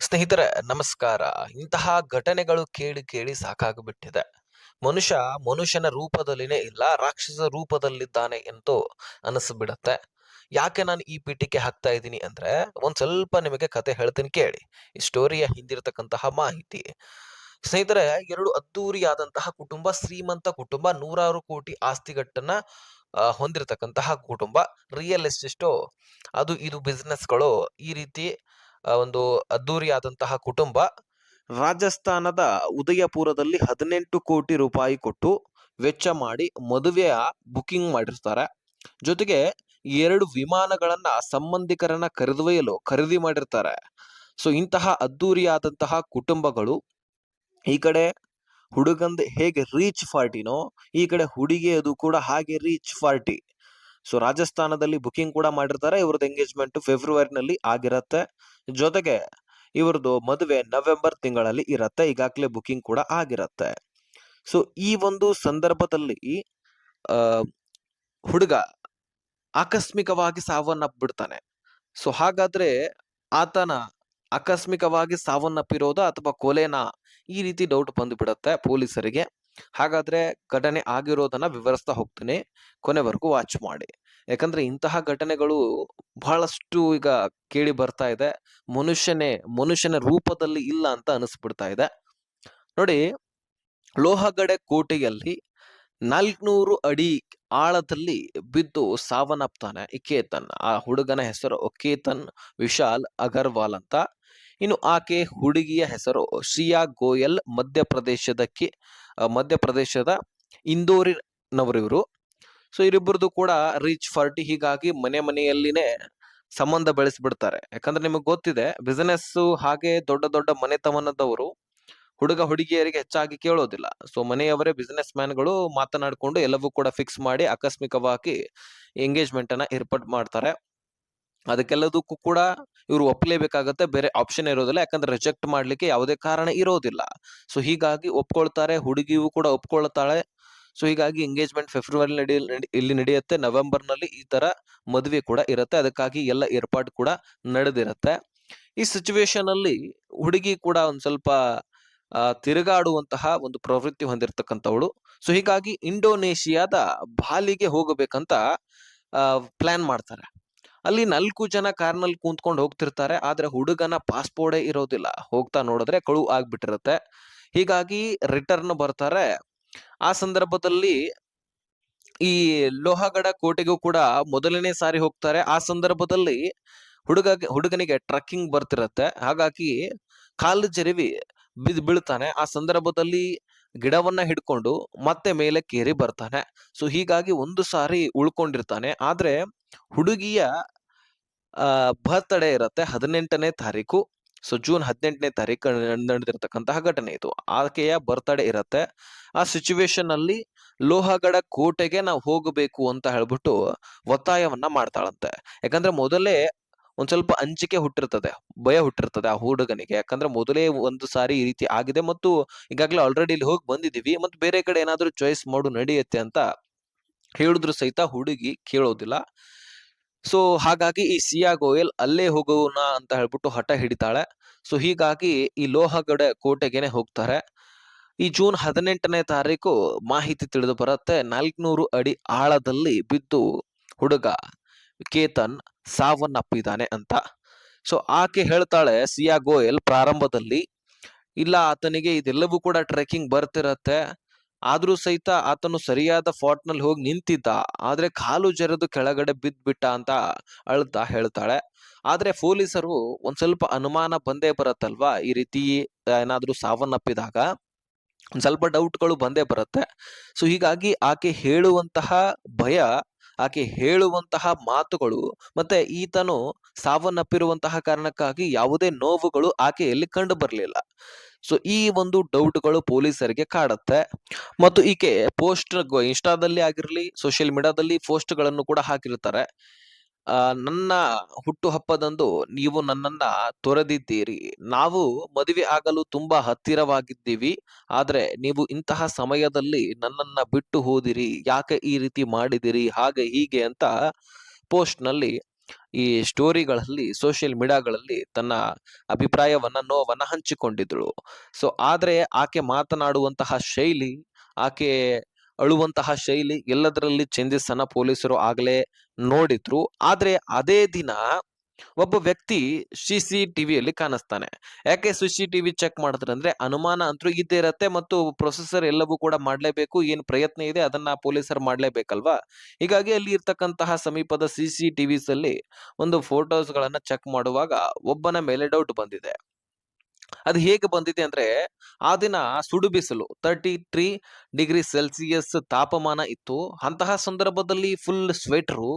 ಸ್ನೇಹಿತರೆ ನಮಸ್ಕಾರ. ಇಂತಹ ಘಟನೆಗಳು ಕೇಳಿ ಕೇಳಿ ಸಾಕಾಗ್ಬಿಟ್ಟಿದೆ. ಮನುಷ್ಯ ಮನುಷ್ಯನ ರೂಪದಲ್ಲಿನೇ ಇಲ್ಲ, ರಾಕ್ಷಸ ರೂಪದಲ್ಲಿದ್ದಾನೆ ಎಂದು ಅನಿಸ್ಬಿಡತ್ತೆ. ಯಾಕೆ ನಾನು ಈ ಪೀಠಿಕೆ ಹಾಕ್ತಾ ಇದ್ದೀನಿ ಅಂದ್ರೆ, ಒಂದ್ ಸ್ವಲ್ಪ ನಿಮಗೆ ಕತೆ ಹೇಳ್ತೀನಿ ಕೇಳಿ. ಈ ಸ್ಟೋರಿಯ ಹಿಂದಿರತಕ್ಕಂತಹ ಮಾಹಿತಿ. ಸ್ನೇಹಿತರೆ, 2 ಅದ್ದೂರಿಯಾದಂತಹ ಕುಟುಂಬ, ಶ್ರೀಮಂತ ಕುಟುಂಬ, ನೂರಾರು ಕೋಟಿ ಆಸ್ತಿಗಟ್ಟನ್ನ ಹೊಂದಿರತಕ್ಕಂತಹ ಕುಟುಂಬ. ರಿಯಲ್ ಎಸ್ಟೇಟು ಅದು ಇದು ಬಿಸ್ನೆಸ್‌ಗಳು ಈ ರೀತಿ ಒಂದು ಅದ್ದೂರಿಯಾದಂತಹ ಕುಟುಂಬ ರಾಜಸ್ಥಾನದ ಉದಯಪುರದಲ್ಲಿ 18 ಕೋಟಿ ರೂಪಾಯಿ ಕೊಟ್ಟು ವೆಚ್ಚ ಮಾಡಿ ಮದುವೆಯ ಬುಕಿಂಗ್ ಮಾಡಿರ್ತಾರೆ. ಜೊತೆಗೆ 2 ವಿಮಾನಗಳನ್ನ ಸಂಬಂಧಿಕರನ್ನ ಕರೆದೊಯ್ಯಲು ಖರೀದಿ ಮಾಡಿರ್ತಾರೆ. ಸೊ ಇಂತಹ ಅದ್ದೂರಿಯಾದಂತಹ ಕುಟುಂಬಗಳು ಈ ಕಡೆ ಹುಡುಗಂದ್ ಹೇಗೆ ರೀಚ್ ಪಾರ್ಟಿನೋ ಈ ಕಡೆ ಹುಡುಗಿಯದು ಕೂಡ ಹಾಗೆ ರೀಚ್ ಪಾರ್ಟಿ. ಸೊ ರಾಜಸ್ಥಾನದಲ್ಲಿ ಬುಕಿಂಗ್ ಕೂಡ ಮಾಡಿರ್ತಾರೆ. ಇವ್ರದ್ದು ಎಂಗೇಜ್ಮೆಂಟ್ ಫೆಬ್ರವರಿನಲ್ಲಿ ಆಗಿರತ್ತೆ. ಜೊತೆಗೆ ಇವ್ರದ್ದು ಮದುವೆ ನವೆಂಬರ್ ತಿಂಗಳಲ್ಲಿ ಇರತ್ತೆ. ಈಗಾಗಲೇ ಬುಕಿಂಗ್ ಕೂಡ ಆಗಿರತ್ತೆ. ಸೊ ಈ ಒಂದು ಸಂದರ್ಭದಲ್ಲಿ ಆ ಹುಡುಗ ಆಕಸ್ಮಿಕವಾಗಿ ಸಾವನ್ನಪ್ಪಿಬಿಡ್ತಾನೆ. ಸೊ ಹಾಗಾದ್ರೆ ಆತನ ಆಕಸ್ಮಿಕವಾಗಿ ಸಾವನ್ನಪ್ಪಿರೋದ ಅಥವಾ ಕೊಲೆನಾ, ಈ ರೀತಿ ಡೌಟ್ ಬಂದ್ಬಿಡತ್ತೆ ಪೊಲೀಸರಿಗೆ. ಹಾಗಾದ್ರೆ ಘಟನೆ ಆಗಿರೋದನ್ನ ವಿವರಿಸ್ತಾ ಹೋಗ್ತೀನಿ, ಕೊನೆವರೆಗೂ ವಾಚ್ ಮಾಡಿ. ಯಾಕಂದ್ರೆ ಇಂತಹ ಘಟನೆಗಳು ಬಹಳಷ್ಟು ಈಗ ಕೇಳಿ ಬರ್ತಾ ಇದೆ. ಮನುಷ್ಯನ ರೂಪದಲ್ಲಿ ಇಲ್ಲ ಅಂತ ಅನಿಸ್ಬಿಡ್ತಾ ಇದೆ. ನೋಡಿ, ಲೋಹಗಡೆ ಕೋಟೆಯಲ್ಲಿ 400 ಅಡಿ ಆಳದಲ್ಲಿ ಬಿದ್ದು ಸಾವನ್ನಪ್ತಾನೆ ಈ ಕೇತನ್. ಆ ಹುಡುಗನ ಹೆಸರು ಕೇತನ್ ವಿಶಾಲ್ ಅಗರ್ವಾಲ್ ಅಂತ. ಇನ್ನು ಆಕೆ ಹುಡುಗಿಯ ಹೆಸರು ಶ್ರಿಯಾ ಗೋಯಲ್. ಮಧ್ಯಪ್ರದೇಶದ ಇಂದೋರಿನವರಿವರು. ಸೊ ಇವರಿಬ್ಬರದು ಕೂಡ ರೀಚ್ 40. ಹೀಗಾಗಿ ಮನೆಯಲ್ಲಿನೇ ಸಂಬಂಧ ಬೆಳೆಸ್ಬಿಡ್ತಾರೆ. ಯಾಕಂದ್ರೆ ನಿಮಗೆ ಗೊತ್ತಿದೆ, ಬಿಸಿನೆಸ್ ಹಾಗೆ ದೊಡ್ಡ ದೊಡ್ಡ ಮನೆತನದವರು ಹುಡುಗ ಹುಡುಗಿಯರಿಗೆ ಹೆಚ್ಚಾಗಿ ಕೇಳೋದಿಲ್ಲ. ಸೊ ಮನೆಯವರೇ ಬಿಸಿನೆಸ್ ಮ್ಯಾನ್ಗಳು ಮಾತನಾಡಿಕೊಂಡು ಎಲ್ಲವೂ ಕೂಡ ಫಿಕ್ಸ್ ಮಾಡಿ ಆಕಸ್ಮಿಕವಾಗಿ ಎಂಗೇಜ್ಮೆಂಟ್ ಅನ್ನ ಏರ್ಪಾಟ್ ಮಾಡ್ತಾರೆ. ಅದಕ್ಕೆಲ್ಲದಕ್ಕೂ ಕೂಡ ಇವರು ಒಪ್ಪಲೇಬೇಕಾಗತ್ತೆ, ಬೇರೆ ಆಪ್ಷನ್ ಇರೋದಿಲ್ಲ. ಯಾಕಂದ್ರೆ ರಿಜೆಕ್ಟ್ ಮಾಡ್ಲಿಕ್ಕೆ ಯಾವುದೇ ಕಾರಣ ಇರೋದಿಲ್ಲ. ಸೊ ಹೀಗಾಗಿ ಒಪ್ಕೊಳ್ತಾರೆ, ಹುಡುಗಿಯೂ ಕೂಡ ಒಪ್ಕೊಳ್ತಾಳೆ. ಸೊ ಹೀಗಾಗಿ ಎಂಗೇಜ್ಮೆಂಟ್ ಫೆಬ್ರವರಿ ಇಲ್ಲಿ ನಡೆಯುತ್ತೆ. ನವೆಂಬರ್ ನಲ್ಲಿ ಈ ತರ ಮದುವೆ ಕೂಡ ಇರುತ್ತೆ. ಅದಕ್ಕಾಗಿ ಎಲ್ಲ ಏರ್ಪಾಟ್ ಕೂಡ ನಡೆದಿರುತ್ತೆ. ಈ ಸಿಚುವೇಶನ್ ಅಲ್ಲಿ ಹುಡುಗಿ ಕೂಡ ಒಂದ್ ಸ್ವಲ್ಪ ತಿರುಗಾಡುವಂತಹ ಒಂದು ಪ್ರವೃತ್ತಿ ಹೊಂದಿರತಕ್ಕಂಥವಳು. ಸೊ ಹೀಗಾಗಿ ಇಂಡೋನೇಷಿಯಾದ ಬಾಲಿಗೆ ಹೋಗಬೇಕಂತ ಪ್ಲಾನ್ ಮಾಡ್ತಾರೆ. ಅಲ್ಲಿ 4 ಜನ ಕಾರ್ನಲ್ಲಿ ಕೂತ್ಕೊಂಡು ಹೋಗ್ತಿರ್ತಾರೆ. ಆದ್ರೆ ಹುಡುಗನ ಪಾಸ್ಪೋರ್ಟೇ ಇರೋದಿಲ್ಲ. ಹೋಗ್ತಾ ನೋಡಿದ್ರೆ ಕಳು ಆಗ್ಬಿಟ್ಟಿರುತ್ತೆ. ಹೀಗಾಗಿ ರಿಟರ್ನ್ ಬರ್ತಾರೆ. ಆ ಸಂದರ್ಭದಲ್ಲಿ ಈ ಲೋಹಗಡ ಕೋಟೆಗೂ ಕೂಡ ಮೊದಲನೇ ಸಾರಿ ಹೋಗ್ತಾರೆ. ಆ ಸಂದರ್ಭದಲ್ಲಿ ಹುಡುಗನಿಗೆ ಟ್ರಕ್ಕಿಂಗ್ ಬರ್ತಿರತ್ತೆ. ಹಾಗಾಗಿ ಕಾಲು ಜರಿವಿ ಬೀಳ್ತಾನೆ. ಆ ಸಂದರ್ಭದಲ್ಲಿ ಗಿಡವನ್ನ ಹಿಡ್ಕೊಂಡು ಮತ್ತೆ ಮೇಲೆ ಕೇರಿ ಬರ್ತಾನೆ. ಸೊ ಹೀಗಾಗಿ ಒಂದು ಸಾರಿ ಉಳ್ಕೊಂಡಿರ್ತಾನೆ. ಆದ್ರೆ ಹುಡುಗಿಯ ಬರ್ತ್ಡೇ ಇರತ್ತೆ 18ನೇ ತಾರೀಕು. ಸೊ ಜೂನ್ 18ನೇ ತಾರೀಕು ನಡೆದಿರ್ತಕ್ಕಂತಹ ಘಟನೆ ಇದು. ಆಕೆಯ ಬರ್ತ್ಡೇ ಇರತ್ತೆ. ಆ ಸಿಚುವೇಶನ್ ಅಲ್ಲಿ ಲೋಹಗಡ ಕೋಟೆಗೆ ನಾವು ಹೋಗಬೇಕು ಅಂತ ಹೇಳ್ಬಿಟ್ಟು ಒತ್ತಾಯವನ್ನ ಮಾಡ್ತಾಳಂತೆ. ಯಾಕಂದ್ರೆ ಮೊದಲೇ ಒಂದ್ ಸ್ವಲ್ಪ ಅಂಜಿಕೆ ಹುಟ್ಟಿರ್ತದೆ, ಭಯ ಹುಟ್ಟಿರ್ತದೆ ಆ ಹುಡುಗನಿಗೆ. ಯಾಕಂದ್ರೆ ಮೊದಲೇ ಒಂದು ಸಾರಿ ಈ ರೀತಿ ಆಗಿದೆ ಮತ್ತು ಈಗಾಗಲೇ ಆಲ್ರೆಡಿ ಇಲ್ಲಿ ಹೋಗಿ ಬಂದಿದೀವಿ, ಮತ್ತೆ ಬೇರೆ ಕಡೆ ಏನಾದ್ರೂ ಚಾಯ್ಸ್ ಮಾಡು ನಡೆಯುತ್ತೆ ಅಂತ ಹೇಳಿದ್ರು ಸಹಿತ ಹುಡುಗಿ ಕೇಳೋದಿಲ್ಲ. ಸೊ ಹಾಗಾಗಿ ಈ ಸಿಯಾ ಗೋಯಲ್ ಅಲ್ಲೇ ಹೋಗೋಣ ಅಂತ ಹೇಳ್ಬಿಟ್ಟು ಹಠ ಹಿಡಿತಾಳೆ. ಸೊ ಹೀಗಾಗಿ ಈ ಲೋಹಗಡ ಕೋಟೆಗೆನೆ ಹೋಗ್ತಾರೆ. ಈ ಜೂನ್ 18ನೇ ತಾರೀಕು ಮಾಹಿತಿ ತಿಳಿದು ಬರುತ್ತೆ. 400 ಅಡಿ ಆಳದಲ್ಲಿ ಬಿದ್ದು ಹುಡುಗ ಕೇತನ್ ಸಾವನ್ನಪ್ಪಿದ್ದಾನೆ ಅಂತ. ಸೊ ಆಕೆ ಹೇಳ್ತಾಳೆ, ಸಿಯಾ ಗೋಯಲ್ ಪ್ರಾರಂಭದಲ್ಲಿ, ಇಲ್ಲ ಆತನಿಗೆ ಇದೆಲ್ಲವೂ ಕೂಡ ಟ್ರೆಕ್ಕಿಂಗ್ ಬರ್ತಿರತ್ತೆ, ಆದ್ರೂ ಸಹಿತ ಆತನು ಸರಿಯಾದ ಫಾಟ್ ನಲ್ಲಿ ಹೋಗಿ ನಿಂತಿದ್ದ, ಆದ್ರೆ ಕಾಲು ಜರೆದು ಕೆಳಗಡೆ ಬಿದ್ಬಿಟ್ಟ ಅಂತ ಅಳ್ತಾ ಹೇಳ್ತಾಳೆ. ಆದ್ರೆ ಪೊಲೀಸರು ಒಂದ್ ಸ್ವಲ್ಪ ಅನುಮಾನ ಬಂದೇ ಬರತ್ತಲ್ವಾ, ಈ ರೀತಿ ಏನಾದ್ರೂ ಸಾವನ್ನಪ್ಪಿದಾಗ ಒಂದ್ ಸ್ವಲ್ಪ ಡೌಟ್ಗಳು ಬಂದೇ ಬರುತ್ತೆ. ಸೊ ಹೀಗಾಗಿ ಆಕೆ ಹೇಳುವಂತಹ ಭಯ, ಆಕೆ ಹೇಳುವಂತಹ ಮಾತುಗಳು, ಮತ್ತೆ ಈತನು ಸಾವನ್ನಪ್ಪಿರುವಂತಹ ಕಾರಣಕ್ಕಾಗಿ ಯಾವುದೇ ನೋವುಗಳು ಆಕೆಯಲ್ಲಿ ಕಂಡು ಬರಲಿಲ್ಲ. ಸೊ ಈ ಒಂದು ಡೌಟ್ಗಳು ಪೊಲೀಸರಿಗೆ ಕಾಡುತ್ತೆ. ಮತ್ತು ಈಕೆ ಪೋಸ್ಟ್ ಇನ್ಸ್ಟಾದಲ್ಲಿ ಆಗಿರ್ಲಿ, ಸೋಷಿಯಲ್ ಮೀಡಿಯಾದಲ್ಲಿ ಪೋಸ್ಟ್ ಗಳನ್ನು ಕೂಡ ಹಾಕಿರ್ತಾರೆ. ನನ್ನ ಹುಟ್ಟು ಹಬ್ಬದಂದು ನೀವು ನನ್ನನ್ನ ತೊರೆದಿದ್ದೀರಿ, ನಾವು ಮದುವೆ ಆಗಲು ತುಂಬಾ ಹತ್ತಿರವಾಗಿದ್ದೀವಿ, ಆದ್ರೆ ನೀವು ಇಂತಹ ಸಮಯದಲ್ಲಿ ನನ್ನನ್ನ ಬಿಟ್ಟು ಹೋದಿರಿ, ಯಾಕೆ ಈ ರೀತಿ ಮಾಡಿದಿರಿ, ಹಾಗೆ ಹೀಗೆ ಅಂತ ಪೋಸ್ಟ್ ನಲ್ಲಿ ಈ ಸ್ಟೋರಿಗಳಲ್ಲಿ ಸೋಷಿಯಲ್ ಮೀಡಿಯಾಗಳಲ್ಲಿ ತನ್ನ ಅಭಿಪ್ರಾಯವನ್ನ ನೋವನ್ನ ಹಂಚಿಕೊಂಡಿದ್ಳು. ಸೊ ಆದ್ರೆ ಆಕೆ ಮಾತನಾಡುವಂತಹ ಶೈಲಿ, ಆಕೆ ಅಳುವಂತಹ ಶೈಲಿ ಎಲ್ಲದರಲ್ಲಿ ಚೇಂಜಸ್ ಅನ್ನ ಪೊಲೀಸರು ಆಗ್ಲೇ ನೋಡಿದ್ರು. ಆದ್ರೆ ಅದೇ ದಿನ ಒಬ್ಬ ವ್ಯಕ್ತಿ CCTVಯಲ್ಲಿ ಕಾಣಿಸ್ತಾನೆ. ಯಾಕೆ CCTV ಚೆಕ್ ಮಾಡಿದ್ರಂದ್ರೆ ಅನುಮಾನ ಅಂತೂ ಇದ್ದೇ ಇರತ್ತೆ ಮತ್ತು ಪ್ರೊಸೆಸರ್ ಎಲ್ಲವೂ ಕೂಡ ಮಾಡ್ಲೇಬೇಕು. ಏನ್ ಪ್ರಯತ್ನ ಇದೆ ಅದನ್ನ ಪೊಲೀಸರು ಮಾಡ್ಲೇಬೇಕಲ್ವಾ? ಹೀಗಾಗಿ ಅಲ್ಲಿ ಇರ್ತಕ್ಕಂತಹ ಸಮೀಪದ CCTVs ಅಲ್ಲಿ ಒಂದು ಫೋಟೋಸ್ ಗಳನ್ನ ಚೆಕ್ ಮಾಡುವಾಗ ಒಬ್ಬನ ಮೇಲೆ ಡೌಟ್ ಬಂದಿದೆ. ಅದು ಹೇಗೆ ಬಂದಿದೆ ಅಂದ್ರೆ, ಆ ದಿನ ಸುಡು ಬಿಸಿಲು 33 ಡಿಗ್ರಿ ಸೆಲ್ಸಿಯಸ್ ತಾಪಮಾನ ಇತ್ತು. ಅಂತಹ ಸಂದರ್ಭದಲ್ಲಿ ಫುಲ್ ಸ್ವೆಟರು,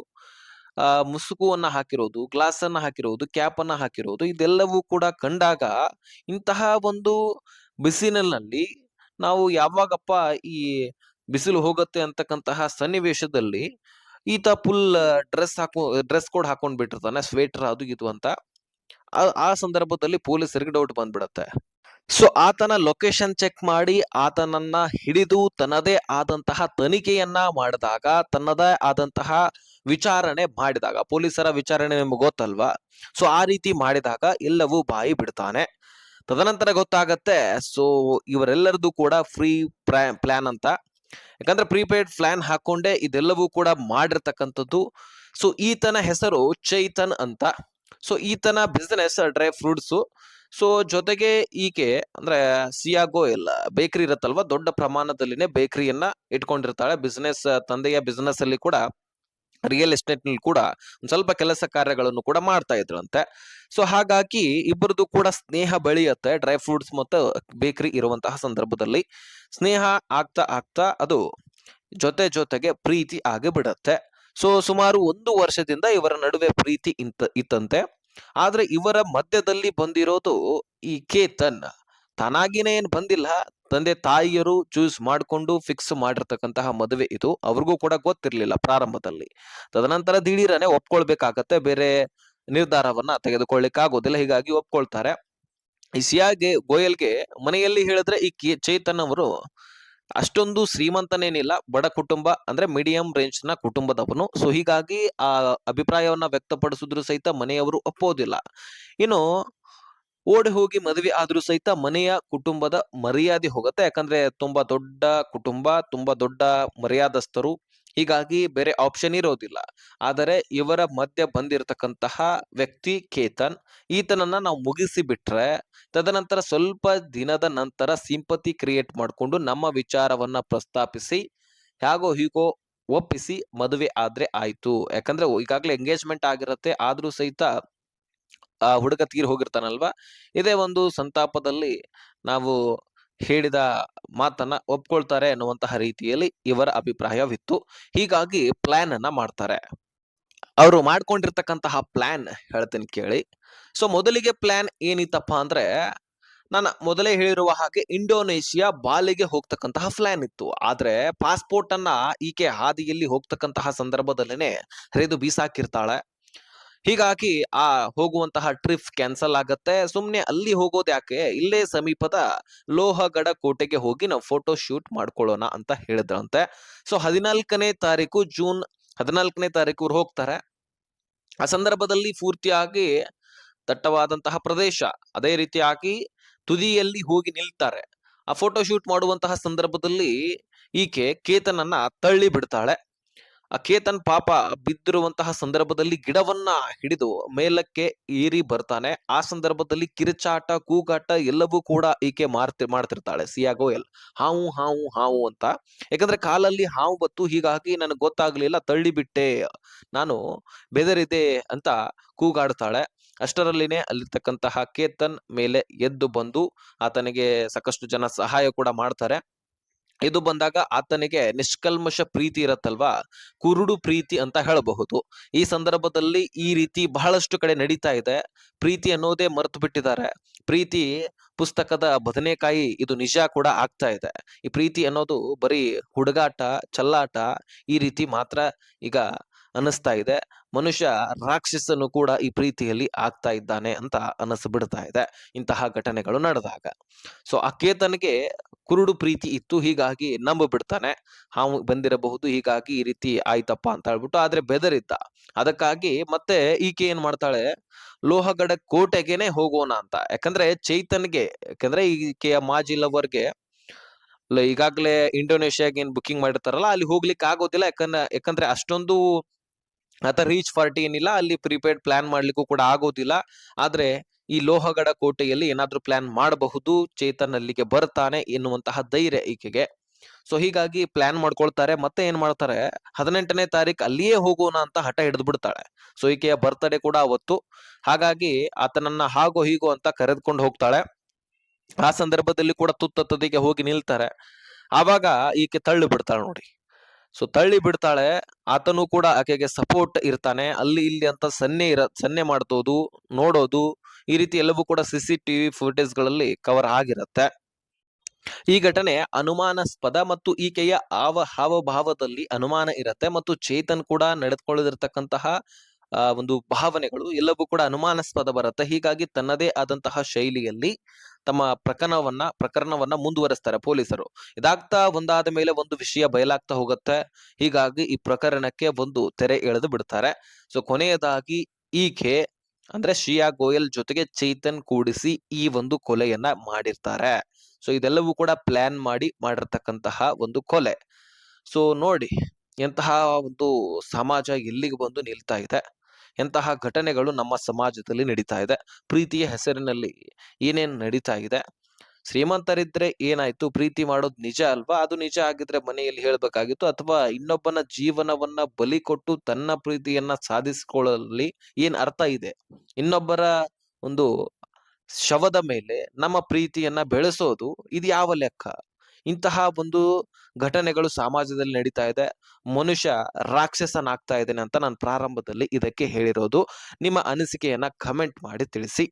ಮುಸುಕುವನ್ನ ಹಾಕಿರೋದು, ಗ್ಲಾಸ್ ಅನ್ನ ಹಾಕಿರೋದು, ಕ್ಯಾಪ್ ಅನ್ನ ಹಾಕಿರೋದು, ಇದೆಲ್ಲವೂ ಕೂಡ ಕಂಡಾಗ ಇಂತಹ ಒಂದು ಬಿಸಿಲಿನಲ್ಲಿ ನಾವು ಯಾವಾಗಪ್ಪ ಈ ಬಿಸಿಲು ಹೋಗುತ್ತೆ ಅಂತಕ್ಕಂತಹ ಸನ್ನಿವೇಶದಲ್ಲಿ ಈತ ಫುಲ್ ಡ್ರೆಸ್ ಕೋಡ್ ಹಾಕೊಂಡ್ ಬಿಟ್ಟಿರ್ತಾನೆ, ಸ್ವೆಟರ್ ಅದು ಇದು ಅಂತ. ಆ ಸಂದರ್ಭದಲ್ಲಿ ಪೊಲೀಸರಿಗೆ ಡೌಟ್ ಬಂದ್ಬಿಡತ್ತೆ. ಸೊ ಆತನ ಲೊಕೇಶನ್ ಚೆಕ್ ಮಾಡಿ ಆತನನ್ನ ಹಿಡಿದು ತನ್ನದೇ ಆದಂತಹ ತನಿಖೆಯನ್ನ ಮಾಡಿದಾಗ, ತನ್ನದೇ ಆದಂತಹ ವಿಚಾರಣೆ ಮಾಡಿದಾಗ, ಪೊಲೀಸರ ವಿಚಾರಣೆ ನಿಮ್ಗೆ ಗೊತ್ತಲ್ವಾ? ಸೊ ಆ ರೀತಿ ಮಾಡಿದಾಗ ಎಲ್ಲವೂ ಬಾಯಿ ಬಿಡ್ತಾನೆ. ತದನಂತರ ಗೊತ್ತಾಗತ್ತೆ, ಸೊ ಇವರೆಲ್ಲರದು ಕೂಡ ಪ್ಲಾನ್ ಅಂತ. ಯಾಕಂದ್ರೆ ಪ್ರೀಪೇಯ್ಡ್ ಪ್ಲಾನ್ ಹಾಕೊಂಡೆ ಇದೆಲ್ಲವೂ ಕೂಡ ಮಾಡಿರ್ತಕ್ಕಂಥದ್ದು. ಸೊ ಈತನ ಹೆಸರು ಚೈತನ್ ಅಂತ. ಸೊ ಈತನ ಬಿಸ್ನೆಸ್ ಡ್ರೈ ಫ್ರೂಟ್ಸ್. ಸೊ ಜೊತೆಗೆ ಈಕೆ ಅಂದ್ರೆ ಸಿಯಾ ಗೋಯಲ್ ಬೇಕರಿ ಇರತ್ತಲ್ವಾ, ದೊಡ್ಡ ಪ್ರಮಾಣದಲ್ಲಿನೇ ಬೇಕರಿಯನ್ನ ಇಟ್ಕೊಂಡಿರ್ತಾಳೆ. ತಂದೆಯ ಬಿಸ್ನೆಸ್ ಅಲ್ಲಿ ಕೂಡ ರಿಯಲ್ ಎಸ್ಟೇಟ್ ನಲ್ಲಿ ಕೂಡ ಒಂದ್ ಸ್ವಲ್ಪ ಕೆಲಸ ಕಾರ್ಯಗಳನ್ನು ಕೂಡ ಮಾಡ್ತಾ ಇದ್ರಂತೆ. ಸೊ ಹಾಗಾಗಿ ಇಬ್ಬರದು ಕೂಡ ಸ್ನೇಹ ಬೆಳೆಯುತ್ತೆ. ಡ್ರೈ ಫ್ರೂಟ್ಸ್ ಮತ್ತು ಬೇಕರಿ ಇರುವಂತಹ ಸಂದರ್ಭದಲ್ಲಿ ಸ್ನೇಹ ಆಗ್ತಾ ಆಗ್ತಾ ಅದು ಜೊತೆಗೆ ಪ್ರೀತಿ ಆಗಿ ಬಿಡತ್ತೆ. ಸೊ ಸುಮಾರು 1 ವರ್ಷದಿಂದ ಇವರ ನಡುವೆ ಪ್ರೀತಿ ಇತ್ತಂತೆ. ಆದ್ರೆ ಇವರ ಮಧ್ಯದಲ್ಲಿ ಬಂದಿರೋದು ಈ ಕೇತನ್. ತಾನಾಗಿನೇ ಏನ್ ಬಂದಿಲ್ಲ, ತಂದೆ ತಾಯಿಯರು ಚೂಸ್ ಮಾಡ್ಕೊಂಡು ಫಿಕ್ಸ್ ಮಾಡಿರ್ತಕ್ಕಂತಹ ಮದುವೆ ಇದು. ಅವ್ರಿಗೂ ಕೂಡ ಗೊತ್ತಿರ್ಲಿಲ್ಲ ಪ್ರಾರಂಭದಲ್ಲಿ. ತದನಂತರ ದಿಢೀರನೆ ಒಪ್ಕೊಳ್ಬೇಕಾಗತ್ತೆ, ಬೇರೆ ನಿರ್ಧಾರವನ್ನ ತೆಗೆದುಕೊಳ್ಳಿಕ್ ಆಗೋದಿಲ್ಲ. ಹೀಗಾಗಿ ಒಪ್ಕೊಳ್ತಾರೆ. ಈ ಗೋಯಲ್ಗೆ ಮನೆಯಲ್ಲಿ ಹೇಳಿದ್ರೆ ಈ ಚೇತನ್ ಅವರು ಅಷ್ಟೊಂದು ಶ್ರೀಮಂತನೇನಿಲ್ಲ, ಬಡ ಕುಟುಂಬ ಅಂದ್ರೆ ಮೀಡಿಯಂ ರೇಂಜ್ ನ ಕುಟುಂಬದವನು. ಸೊ ಹೀಗಾಗಿ ಆ ಅಭಿಪ್ರಾಯವನ್ನ ವ್ಯಕ್ತಪಡಿಸಿದ್ರು ಸಹಿತ ಮನೆಯವರು ಒಪ್ಪೋದಿಲ್ಲ. ಇನ್ನು ಓಡಿ ಹೋಗಿ ಮದುವೆ ಆದ್ರೂ ಸಹಿತ ಮನೆಯ ಕುಟುಂಬದ ಮರ್ಯಾದೆ ಹೋಗುತ್ತೆ. ಯಾಕಂದ್ರೆ ತುಂಬಾ ದೊಡ್ಡ ಕುಟುಂಬ, ತುಂಬಾ ದೊಡ್ಡ ಮರ್ಯಾದಸ್ಥರು, ಹೀಗಾಗಿ ಬೇರೆ ಆಪ್ಷನ್ ಇರೋದಿಲ್ಲ. ಆದರೆ ಇವರ ಮಧ್ಯೆ ಬಂದಿರತಕ್ಕಂತಹ ವ್ಯಕ್ತಿ ಕೇತನ್, ಈತನನ್ನ ನಾವು ಮುಗಿಸಿ ಬಿಟ್ರೆ ತದನಂತರ ಸ್ವಲ್ಪ ದಿನದ ನಂತರ ಸಿಂಪತಿ ಕ್ರಿಯೇಟ್ ಮಾಡಿಕೊಂಡು ನಮ್ಮ ವಿಚಾರವನ್ನ ಪ್ರಸ್ತಾಪಿಸಿ ಹೇಗೋ ಹೀಗೋ ಒಪ್ಪಿಸಿ ಮದುವೆ ಆದ್ರೆ ಆಯ್ತು. ಯಾಕಂದ್ರೆ ಈಗಾಗಲೇ ಎಂಗೇಜ್ಮೆಂಟ್ ಆಗಿರತ್ತೆ, ಆದ್ರೂ ಸಹಿತ ಆ ಹುಡುಗ ತೀರ್ ಹೋಗಿರ್ತಾನಲ್ವಾ, ಇದೇ ಒಂದು ಸಂತಾಪದಲ್ಲಿ ನಾವು ಹೇಳಿದ ಮಾತನ್ನ ಒಪ್ಕೊಳ್ತಾರೆ ಅನ್ನುವಂತಹ ರೀತಿಯಲ್ಲಿ ಇವರ ಅಭಿಪ್ರಾಯವಿತ್ತು. ಹೀಗಾಗಿ ಪ್ಲಾನ್ ಅನ್ನ ಮಾಡ್ತಾರೆ. ಅವರು ಮಾಡ್ಕೊಂಡಿರ್ತಕ್ಕಂತಹ ಪ್ಲಾನ್ ಹೇಳ್ತೀನಿ ಕೇಳಿ. ಸೊ ಮೊದಲಿಗೆ ಪ್ಲಾನ್ ಏನಿತ್ತಪ್ಪ ಅಂದ್ರೆ, ನಾನು ಮೊದಲೇ ಹೇಳಿರುವ ಹಾಗೆ ಇಂಡೋನೇಷಿಯಾ ಬಾಲಿಗೆ ಹೋಗ್ತಕ್ಕಂತಹ ಪ್ಲಾನ್ ಇತ್ತು. ಆದ್ರೆ ಪಾಸ್ಪೋರ್ಟ್ ಅನ್ನ ಈಕೆ ಹಾದಿಯಲ್ಲಿ ಹೋಗ್ತಕ್ಕಂತಹ ಸಂದರ್ಭದಲ್ಲೇನೆ ಹರಿದು ಬೀಸಾಕಿರ್ತಾಳೆ. ಹೀಗಾಗಿ ಆ ಹೋಗುವಂತಹ ಟ್ರಿಪ್ ಕ್ಯಾನ್ಸಲ್ ಆಗತ್ತೆ. ಸುಮ್ನೆ ಅಲ್ಲಿ ಹೋಗೋದು ಯಾಕೆ, ಇಲ್ಲೇ ಸಮೀಪದ ಲೋಹಗಡ ಕೋಟೆಗೆ ಹೋಗಿ ನಾವು ಫೋಟೋ ಶೂಟ್ ಮಾಡ್ಕೊಳ್ಳೋಣ ಅಂತ ಹೇಳಿದ್ರಂತೆ. ಸೊ 14ನೇ ತಾರೀಕು ಜೂನ್ 14ನೇ ತಾರೀಕು ಅವ್ರು ಹೋಗ್ತಾರೆ. ಆ ಸಂದರ್ಭದಲ್ಲಿ ಪೂರ್ತಿಯಾಗಿ ದಟ್ಟವಾದಂತಹ ಪ್ರದೇಶ, ಅದೇ ರೀತಿಯಾಗಿ ತುದಿಯಲ್ಲಿ ಹೋಗಿ ನಿಲ್ತಾರೆ. ಆ ಫೋಟೋ ಶೂಟ್ ಮಾಡುವಂತಹ ಸಂದರ್ಭದಲ್ಲಿ ಈಕೆ ಕೇತನನ್ನ ತಳ್ಳಿ ಬಿಡ್ತಾಳೆ. ಆ ಕೇತನ್ ಪಾಪ ಬಿದ್ದಿರುವಂತಹ ಸಂದರ್ಭದಲ್ಲಿ ಗಿಡವನ್ನ ಹಿಡಿದು ಮೇಲಕ್ಕೆ ಏರಿ ಬರ್ತಾನೆ. ಆ ಸಂದರ್ಭದಲ್ಲಿ ಕಿರುಚಾಟ, ಕೂಗಾಟ ಎಲ್ಲವೂ ಕೂಡ ಈಕೆ ಮಾಡ್ತಿರ್ತಾಳೆ ಸಿಯಾ ಗೋಯಲ್. ಹಾವು ಹಾವು ಹಾವು ಅಂತ. ಯಾಕಂದ್ರೆ ಕಾಲಲ್ಲಿ ಹಾವು ಬತ್ತು, ಹೀಗಾಗಿ ನನಗೆ ಗೊತ್ತಾಗ್ಲಿಲ್ಲ, ತಳ್ಳಿ ಬಿಟ್ಟೆ, ನಾನು ಬೆದರಿದೆ ಅಂತ ಕೂಗಾಡ್ತಾಳೆ. ಅಷ್ಟರಲ್ಲಿನೇ ಅಲ್ಲಿರ್ತಕ್ಕಂತಹ ಕೇತನ್ ಮೇಲೆ ಎದ್ದು ಬಂದು ಆತನಿಗೆ ಸಾಕಷ್ಟು ಜನ ಸಹಾಯ ಕೂಡ ಮಾಡ್ತಾರೆ. ಇದು ಬಂದಾಗ ಆತನಿಗೆ ನಿಷ್ಕಲ್ಮಶ ಪ್ರೀತಿ ಇರತ್ತಲ್ವಾ, ಕುರುಡು ಪ್ರೀತಿ ಅಂತ ಹೇಳಬಹುದು. ಈ ಸಂದರ್ಭದಲ್ಲಿ ಈ ರೀತಿ ಬಹಳಷ್ಟು ಕಡೆ ನಡೀತಾ ಇದೆ. ಪ್ರೀತಿ ಅನ್ನೋದೇ ಮರೆತು ಬಿಟ್ಟಿದ್ದಾರೆ. ಪ್ರೀತಿ ಪುಸ್ತಕದ ಬದನೆಕಾಯಿ ಇದು ನಿಜ ಕೂಡ ಆಗ್ತಾ ಇದೆ. ಈ ಪ್ರೀತಿ ಅನ್ನೋದು ಬರೀ ಹುಡುಗಾಟ, ಚಲ್ಲಾಟ ಈ ರೀತಿ ಮಾತ್ರ ಈಗ ಅನಿಸ್ತಾ ಇದೆ. ಮನುಷ್ಯ ರಾಕ್ಷಸನು ಕೂಡ ಈ ಪ್ರೀತಿಯಲ್ಲಿ ಆಗ್ತಾ ಇದ್ದಾನೆ ಅಂತ ಅನಿಸ್ಬಿಡ್ತಾ ಇದೆ ಇಂತಹ ಘಟನೆಗಳು ನಡೆದಾಗ. ಸೊ ಆ ಕೇತನ್ಗೆ ಕುರುಡು ಪ್ರೀತಿ ಇತ್ತು, ಹೀಗಾಗಿ ನಂಬಿಬಿಡ್ತಾನೆ. ಹಾವು ಬಂದಿರಬಹುದು, ಹೀಗಾಗಿ ಈ ರೀತಿ ಆಯ್ತಪ್ಪ ಅಂತ ಹೇಳ್ಬಿಟ್ಟು. ಆದ್ರೆ ಬೆದರಿದ್ದ. ಅದಕ್ಕಾಗಿ ಮತ್ತೆ ಈಕೆ ಏನ್ ಮಾಡ್ತಾಳೆ, ಲೋಹಗಡ ಕೋಟೆಗೆನೆ ಹೋಗೋಣ ಅಂತ. ಯಾಕಂದ್ರೆ ಚೈತನ್ಗೆ, ಯಾಕಂದ್ರೆ ಈಕೆಯ ಮಾಜಿ ಲವರ್ಗೆ ಈಗಾಗ್ಲೇ ಇಂಡೋನೇಷ್ಯಾಗೆ ಏನ್ ಬುಕಿಂಗ್ ಮಾಡಿರ್ತಾರಲ್ಲ, ಅಲ್ಲಿ ಹೋಗ್ಲಿಕ್ಕೆ ಆಗೋದಿಲ್ಲ. ಯಾಕಂದ್ರೆ ಅಷ್ಟೊಂದು ಆತ ರೀಚ್ ಪಾರ್ಟಿ ಏನಿಲ್ಲ, ಅಲ್ಲಿ ಪ್ರಿಪೇಡ್ ಪ್ಲಾನ್ ಮಾಡ್ಲಿಕ್ಕೂ ಕೂಡ ಆಗೋದಿಲ್ಲ. ಆದ್ರೆ ಈ ಲೋಹಗಡ ಕೋಟೆಯಲ್ಲಿ ಏನಾದ್ರೂ ಪ್ಲಾನ್ ಮಾಡಬಹುದು, ಚೇತನ್ ಅಲ್ಲಿಗೆ ಬರ್ತಾನೆ ಎನ್ನುವಂತಹ ಧೈರ್ಯ ಈಕೆಗೆ. ಸೊ ಹೀಗಾಗಿ ಪ್ಲಾನ್ ಮಾಡ್ಕೊಳ್ತಾರೆ. ಮತ್ತೆ ಏನ್ ಮಾಡ್ತಾರೆ, 18ನೇ ತಾರೀಕು ಅಲ್ಲಿಯೇ ಹೋಗೋಣ ಅಂತ ಹಠ ಹಿಡಿದು ಬಿಡ್ತಾಳೆ. ಸೊ ಈಕೆಯ ಬರ್ತ್ಡೇ ಕೂಡ ಅವತ್ತು. ಹಾಗಾಗಿ ಆತನನ್ನ ಹಾಗೋ ಹೀಗೋ ಅಂತ ಕರೆದುಕೊಂಡು ಹೋಗ್ತಾಳೆ. ಆ ಸಂದರ್ಭದಲ್ಲಿ ಕೂಡ ತುತ್ತದಿಗೆ ಹೋಗಿ ನಿಲ್ತಾರೆ. ಆವಾಗ ಈಕೆ ತಳ್ಳಿ ಬಿಡ್ತಾಳೆ ನೋಡಿ. ಸೊ ತಳ್ಳಿ ಬಿಡ್ತಾಳೆ. ಆತನು ಕೂಡ ಆಕೆಗೆ ಸಪೋರ್ಟ್ ಇರ್ತಾನೆ. ಅಲ್ಲಿ ಇಲ್ಲಿ ಅಂತ ಸನ್ನೆ ಮಾಡ್ತೋದು, ನೋಡೋದು, ಈ ರೀತಿ ಎಲ್ಲವೂ ಕೂಡ CCTV ಫುಟೇಜ್ ಗಳಲ್ಲಿ ಕವರ್ ಆಗಿರುತ್ತೆ. ಈ ಘಟನೆ ಅನುಮಾನಾಸ್ಪದ ಮತ್ತು ಈಕೆಯ ಹಾವಭಾವದಲ್ಲಿ ಅನುಮಾನ ಇರುತ್ತೆ, ಮತ್ತು ಚೇತನ್ ಕೂಡ ನಡೆದುಕೊಳ್ಳದಿರ್ತಕ್ಕಂತಹ ಒಂದು ಭಾವನೆಗಳು ಎಲ್ಲವೂ ಕೂಡ ಅನುಮಾನಾಸ್ಪದ ಬರುತ್ತೆ. ಹೀಗಾಗಿ ತನ್ನದೇ ಆದಂತಹ ಶೈಲಿಯಲ್ಲಿ ತಮ್ಮ ಪ್ರಕರಣವನ್ನ ಮುಂದುವರಿಸ್ತಾರೆ ಪೊಲೀಸರು. ಇದಾಗ್ತಾ ಒಂದಾದ ಮೇಲೆ ಒಂದು ವಿಷಯ ಬಯಲಾಗ್ತಾ ಹೋಗುತ್ತೆ. ಹೀಗಾಗಿ ಈ ಪ್ರಕರಣಕ್ಕೆ ಒಂದು ತೆರೆ ಎಳೆದು ಬಿಡ್ತಾರೆ. ಸೊ ಕೊನೆಯದಾಗಿ ಈಕೆ ಅಂದ್ರೆ ಶ್ರೇಯಾ ಗೋಯಲ್ ಜೊತೆಗೆ ಚೈತನ್ ಕೂಡಿಸಿ ಈ ಒಂದು ಕೊಲೆಯನ್ನ ಮಾಡಿರ್ತಾರೆ. ಸೊ ಇದೆಲ್ಲವೂ ಕೂಡ ಪ್ಲಾನ್ ಮಾಡಿರ್ತಕ್ಕಂತಹ ಒಂದು ಕೊಲೆ. ಸೊ ನೋಡಿ, ಎಂತಹ ಒಂದು ಸಮಾಜ ಎಲ್ಲಿಗೆ ಬಂದು ನಿಲ್ತಾ ಇದೆ, ಎಂತಹ ಘಟನೆಗಳು ನಮ್ಮ ಸಮಾಜದಲ್ಲಿ ನಡೀತಾ ಇದೆ, ಪ್ರೀತಿಯ ಹೆಸರಿನಲ್ಲಿ ಏನೇನ್ ನಡೀತಾ ಇದೆ. ಶ್ರೀಮಂತರಿದ್ರೆ ಏನಾಯ್ತು, ಪ್ರೀತಿ ಮಾಡೋದು ನಿಜ ಅಲ್ವಾ? ಅದು ನಿಜ ಆಗಿದ್ರೆ ಮನೆಯಲ್ಲಿ ಹೇಳ್ಬೇಕಾಗಿತ್ತು, ಅಥವಾ ಇನ್ನೊಬ್ಬನ ಜೀವನವನ್ನ ಬಲಿ ಕೊಟ್ಟು ತನ್ನ ಪ್ರೀತಿಯನ್ನ ಸಾಧಿಸಿಕೊಳ್ಳಲಿ ಏನ್ ಅರ್ಥ ಇದೆ? ಇನ್ನೊಬ್ಬರ ಒಂದು ಶವದ ಮೇಲೆ ನಮ್ಮ ಪ್ರೀತಿಯನ್ನ ಬೆಳೆಸೋದು ಇದು ಯಾವ ಲೆಕ್ಕ? ಇಂತಹ ಒಂದು ಘಟನೆಗಳು ಸಮಾಜದಲ್ಲಿ ನಡೀತಾ ಇದೆ. ಮನುಷ್ಯ ರಾಕ್ಷಸನಾಗ್ತಾ ಇದ್ದಾನೆ ಅಂತ ನಾನು ಪ್ರಾರಂಭದಲ್ಲಿ ಇದಕ್ಕೆ ಹೇಳಿರೋದು. ನಿಮ್ಮ ಅನಿಸಿಕೆಯನ್ನ ಕಮೆಂಟ್ ಮಾಡಿ ತಿಳಿಸಿ.